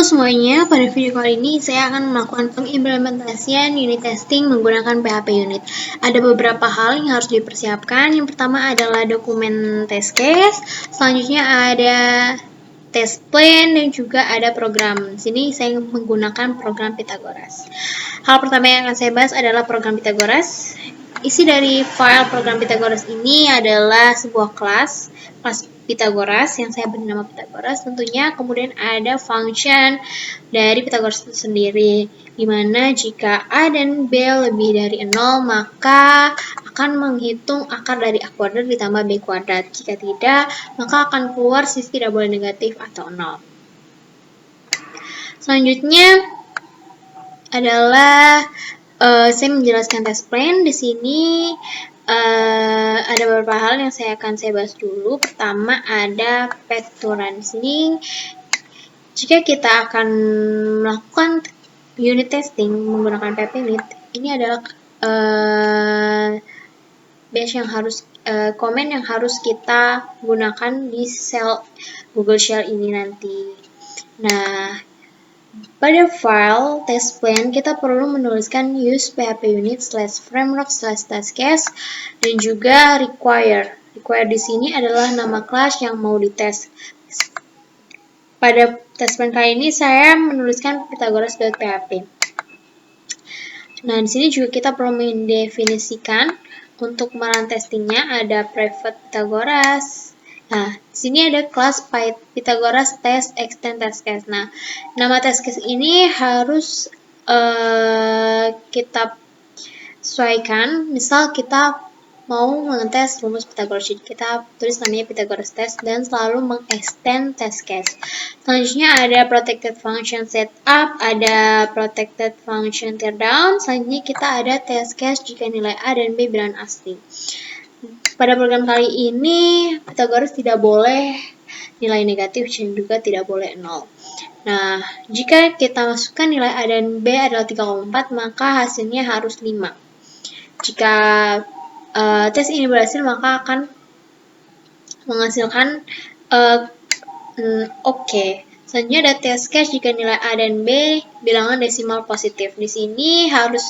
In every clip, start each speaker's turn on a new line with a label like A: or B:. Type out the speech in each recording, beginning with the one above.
A: semuanya, pada video kali ini saya akan melakukan pengimplementasian unit testing menggunakan PHP Unit. Ada beberapa hal yang harus dipersiapkan. Yang pertama adalah dokumen test case, selanjutnya ada test plan, dan juga ada program. Di sini saya menggunakan program Pythagoras. Hal pertama yang akan saya bahas adalah program Pythagoras. Isi dari file program Pythagoras ini adalah sebuah kelas Pythagoras yang saya beri nama Pythagoras tentunya. Kemudian ada function dari Pythagoras itu sendiri, dimana jika A dan B lebih dari 0 maka akan menghitung akar dari A kuadrat ditambah B kuadrat. Jika tidak, maka akan keluar sisi tidak boleh negatif atau 0. Selanjutnya adalah saya menjelaskan test plan. Di sini ada beberapa hal yang saya bahas dulu. Pertama ada path to run. Di sini jika kita akan melakukan unit testing menggunakan PHP Unit, ini adalah bash yang harus komen yang harus kita gunakan di sel Google Shell ini nanti. Nah, pada file test plan kita perlu menuliskan use PHP Unit /framework/testcase dan juga require. Require di sini adalah nama kelas yang mau dites. Pada test plan kali ini saya menuliskan pythagoras.php. Nah, di sini juga kita perlu mendefinisikan untuk run testingnya ada private Pythagoras. Nah, di sini ada kelas Pythagoras test extend test case. Nah, nama test case ini harus kita sesuaikan. Misal kita mau mengetes rumus Pythagoras, kita tulis namanya Pythagoras test dan selalu mengextend test case. Selanjutnya ada protected function setup, ada protected function teardown. Selanjutnya kita ada test case jika nilai A dan B bilangan asli. Pada program kali ini Pythagoras tidak boleh nilai negatif dan juga tidak boleh 0. Nah, jika kita masukkan nilai A dan B adalah 3,4 maka hasilnya harus 5. Jika tes ini berhasil maka akan menghasilkan oke. Selanjutnya ada test case jika nilai A dan B bilangan desimal positif. Di sini harus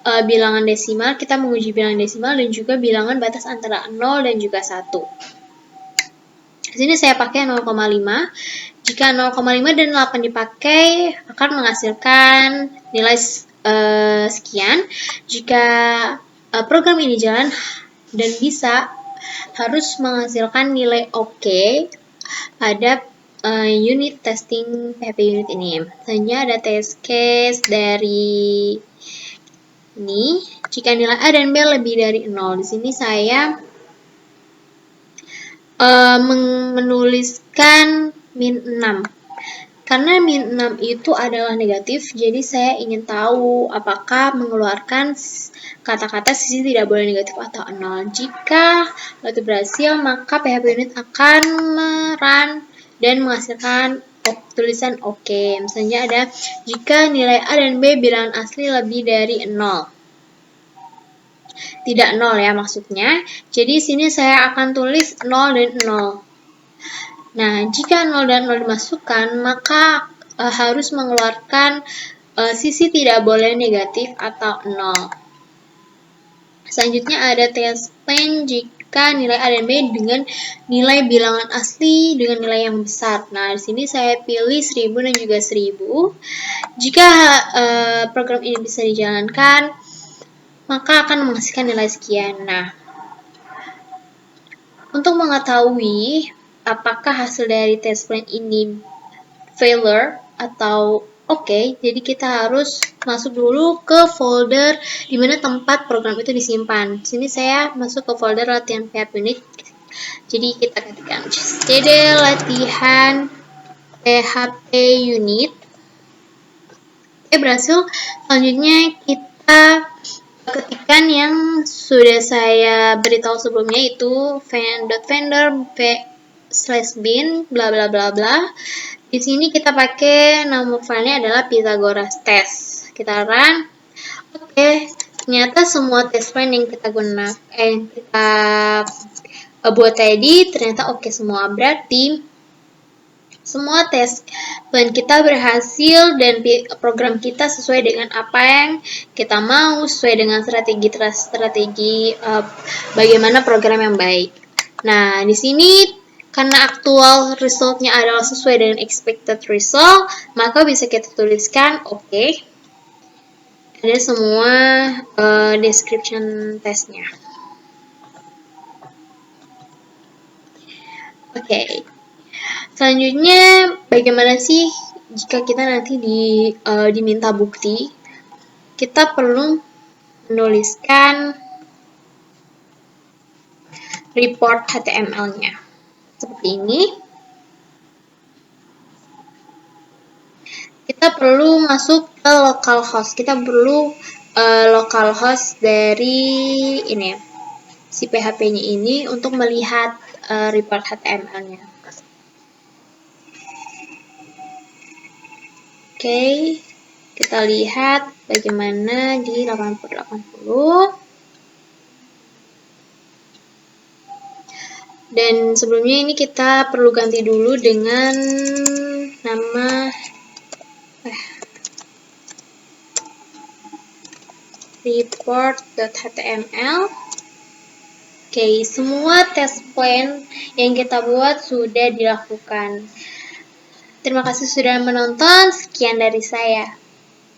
A: bilangan desimal, kita menguji bilangan desimal dan juga bilangan batas antara 0 dan juga 1. Di sini saya pakai 0,5. Jika 0,5 dan 8 dipakai akan menghasilkan nilai sekian. Jika program ini jalan dan bisa, harus menghasilkan nilai oke pada unit testing PHP Unit ini. Selanjutnya ada test case dari ini. Jika nilai A dan B lebih dari 0, di sini saya menuliskan min 6. Karena min 6 itu adalah negatif, jadi saya ingin tahu apakah mengeluarkan kata-kata sisi tidak boleh negatif atau 0. Jika itu berhasil, maka PHP Unit akan run dan menghasilkan tulisan oke. Misalnya ada jika nilai A dan B bilangan asli lebih dari 0. Tidak 0 ya maksudnya. Jadi sini saya akan tulis 0 dan 0. Nah, jika 0 dan 0 dimasukkan, maka harus mengeluarkan sisi tidak boleh negatif atau 0. Selanjutnya ada test plan jika nilai A dan B dengan nilai bilangan asli dengan nilai yang besar. Nah, di sini saya pilih 1000 dan juga 1000. Jika program ini bisa dijalankan, maka akan menghasilkan nilai sekian. Nah, untuk mengetahui apakah hasil dari test plan ini failure atau oke, jadi kita harus masuk dulu ke folder di mana tempat program itu disimpan. Di sini saya masuk ke folder latihan PHP Unit. Jadi kita ketikkan cd latihan PHP Unit. Oke, berhasil. Selanjutnya kita ketikkan yang sudah saya beritahu sebelumnya, itu vendor/bin bla bla bla bla. Di sini kita pakai nama filenya adalah Pythagoras test. Kita run. Oke, ternyata semua test plan yang kita buat tadi ternyata oke semua. Berarti semua tes plan kita berhasil dan program kita sesuai dengan apa yang kita mau, sesuai dengan strategi bagaimana program yang baik. Nah, di sini karena aktual resultnya adalah sesuai dengan expected result, maka bisa kita tuliskan oke. Ada semua description testnya. Oke. Selanjutnya, bagaimana sih jika kita nanti diminta bukti? Kita perlu menuliskan report HTML-nya. Seperti ini. Kita perlu masuk ke localhost. Kita perlu localhost dari ini, si PHP-nya ini untuk melihat report HTML-nya. Oke, kita lihat bagaimana di 8080. Dan sebelumnya ini kita perlu ganti dulu dengan nama report.html. Oke, semua test plan yang kita buat sudah dilakukan. Terima kasih sudah menonton. Sekian dari saya.